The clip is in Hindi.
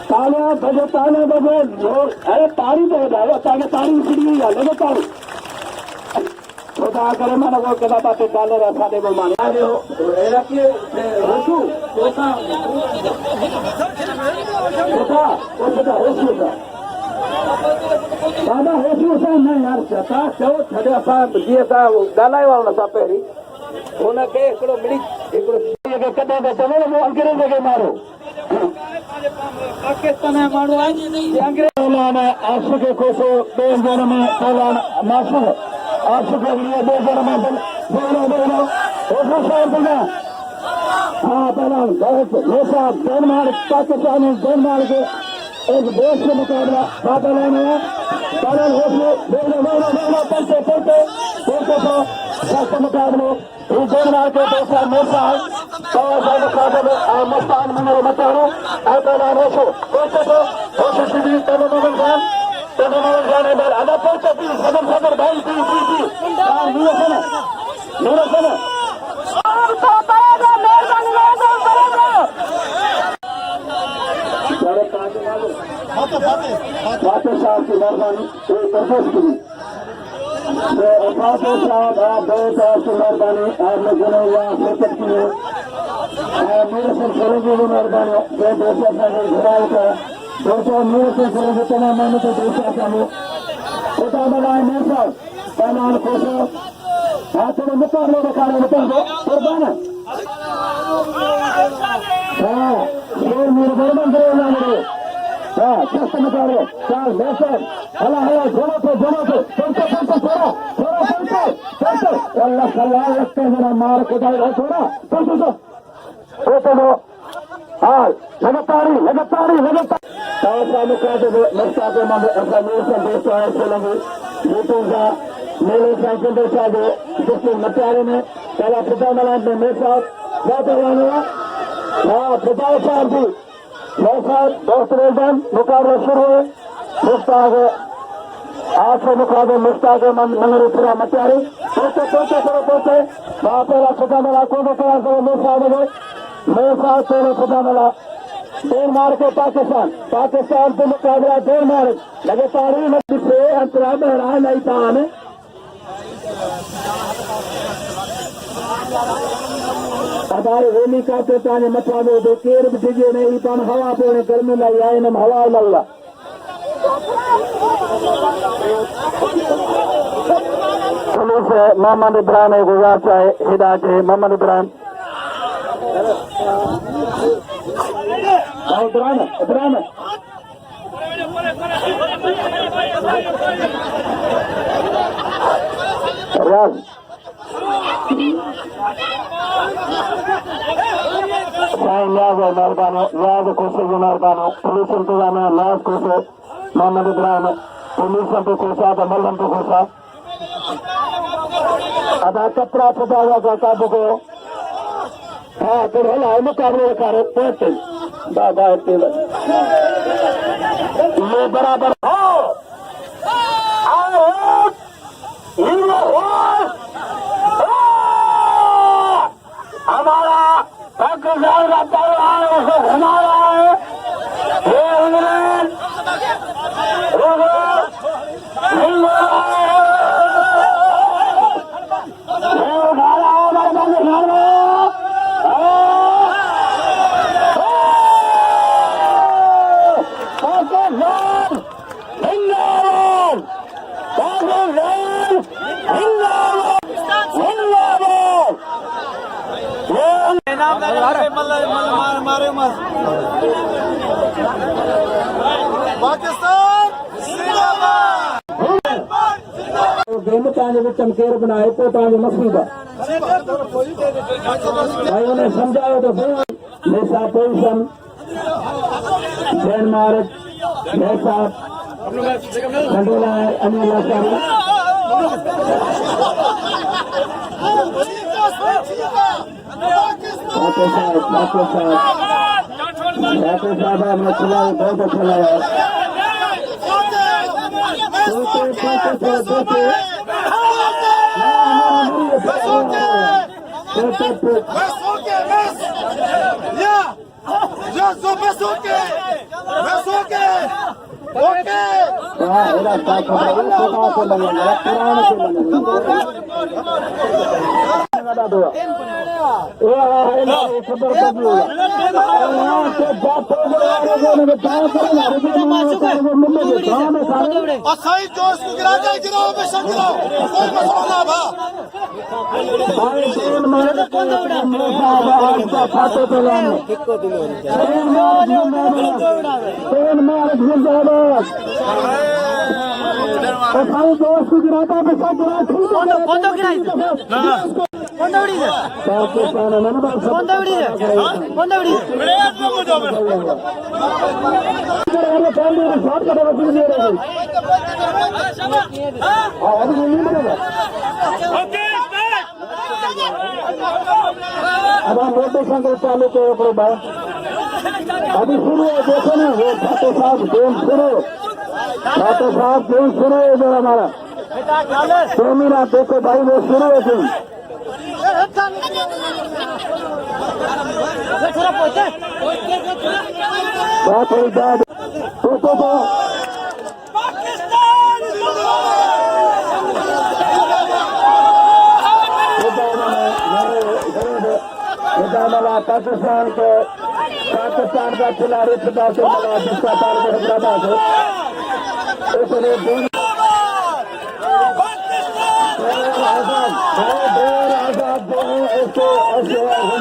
तालियां बजे लोग अरे ताड़ी तो जाओ ताकि ताड़ी उखड़ी हुई है लगे ताड़ी खुदा करे मानो को केदा बात डाले रखा दे वो माने आगे हो एरा के होशु कोसा कोसा कोसा होशु का दादा होशु सा नहीं यार चता चो छड़े सा दिए सा डालाई वाला सा पेरी होना के एकड़ो मिली एकड़ो के कदे के चलो वो अंग्रेज के मारो पाकिस्तान है मारो अंग्रेज ने आशिक कोसो बेजन में कलान मासू आशिक के लिए बेजन में बोलो होशु सा बोला हां पहला बहुत लोसा डेनमार्क पाकिस्तान डेनमार्क के एक देश के मुकाबला बादल है पहले होशु बोलो पलटे राष्ट्र मुकाबले डेनमार्क के दूसरा मोर्चा है मुकाबले मस्तान मंगल मचानो पहला होशु होशु सीधी तेलुगु खान इधर आधा पहुंचे सदर भाई नीरसन फाते साहब की मेहरबानी फाते साहब आप बहुत की मेहरबानी आप लोगों ने यहाँ शिरकत की है मेरे से करेंगे वो मेहरबानी जो दोस्तों का घुराव का दोस्तों मेरे से करेंगे तमाम मैंने तो दोस्तों का हूँ खुदा बनाए मेरे साथ पैमान कोसो हाथों में मुकाबले रखाने निकल दो कुर्बान हाँ शेर मेरे बर्मन करो ना मेरे हाँ कष्ट मुकाबले चार मैसर हला हला दोनों पे चलते अल्लाह सलाह लगते हैं जरा मार के जाए थोड़ा चलो हाँ लगातार मुस्ता के ऐसा मेरे से दोस्तों ऐसे लगे यूट्यूब का मेरे साइकिल देखा दो जिसके मटियारे में पहला पिता मलान में मेरे साथ बात हुआ हाँ पिता साहब जी मेरे साथ दोस्त रेजन मुकाबले शुरू हुए मुश्ताक आज से मुकाबले मुश्ताक मंगल पूरा मटियारी पोते वहाँ पहला पिता मला को मेरे साथ तेरे पिता मला डेनमार्क के पाकिस्तान से मुकाबला डेनमार्क लगातार से अंतरा बहरा नहीं था हमें हमारे होली का पानी मथा में दो केर भी डिगे नहीं पान हवा पे गर्मी लाई आए नम हवा लल्ला पुलिस मोहम्मद इब्राहिम गुजार चाहे हिदायत है मोहम्मद इब्राहिम इब्राहिम रियाज साईं न्याज मेहरबानी न्याज कोसे जो मेहरबानी पुलिस इंतजाम न्याज कोसे मोहम्मद इब्राहिम पुलिस पे कोसा तो मल्लम पे कोसा अदा कपड़ा फटा का काबू को हाँ फिर हला मुकाबले रखा रहे पहुंचे बाबा ये बराबर हो हमारा पाकिस्तान का परिवार हमारा है ये अंग्रेज पाकिस्तान गेम चमकेर बनाए तो मसूदा भाई उन्हें समझाओ तो मेसा पोजिशन डेनमार्क मेसा खंडोला अनिला साहब हमने खिलाया बहुत अच्छा लगा एरा साथ है खुदा को लगेगा कुरान को लगेगा दो ये है ना खबर कर दिया यहां से बात हो रही है ने बताया करेंगे और सही जोश को गिरा जाए गिराओ में सब गिराओ कोई मसला ना भा भाई तीन मार कौन दौड़ा साहब का फाटो पे लाने तीन मार जिंदाबाद और भाई जोश को गिराता है सब गिरा ठीक है कौन गिराई कौन दौड़ी है पाकिस्तान में ना कौन दौड़ी है कौन दौड़ी है मेरे हाथ में मुझे अरे फैमिली शॉट का वसूल दे रहे हैं अभी नहीं मिलेगा अब हम मोटरसाइकिल चालू करो अपने भाई अभी शुरू है देखो ना वो फाटो साहब गेम शुरू है जो हमारा तो मेरा देखो भाई वो शुरू है गेम बहुत बड़ी बात तो पाकिस्तान के पाकिस्तान का खिलाड़ी खुदा से मिला जिसका ताल्लुक हैदराबाद है उसने आजाद जो है ऐसे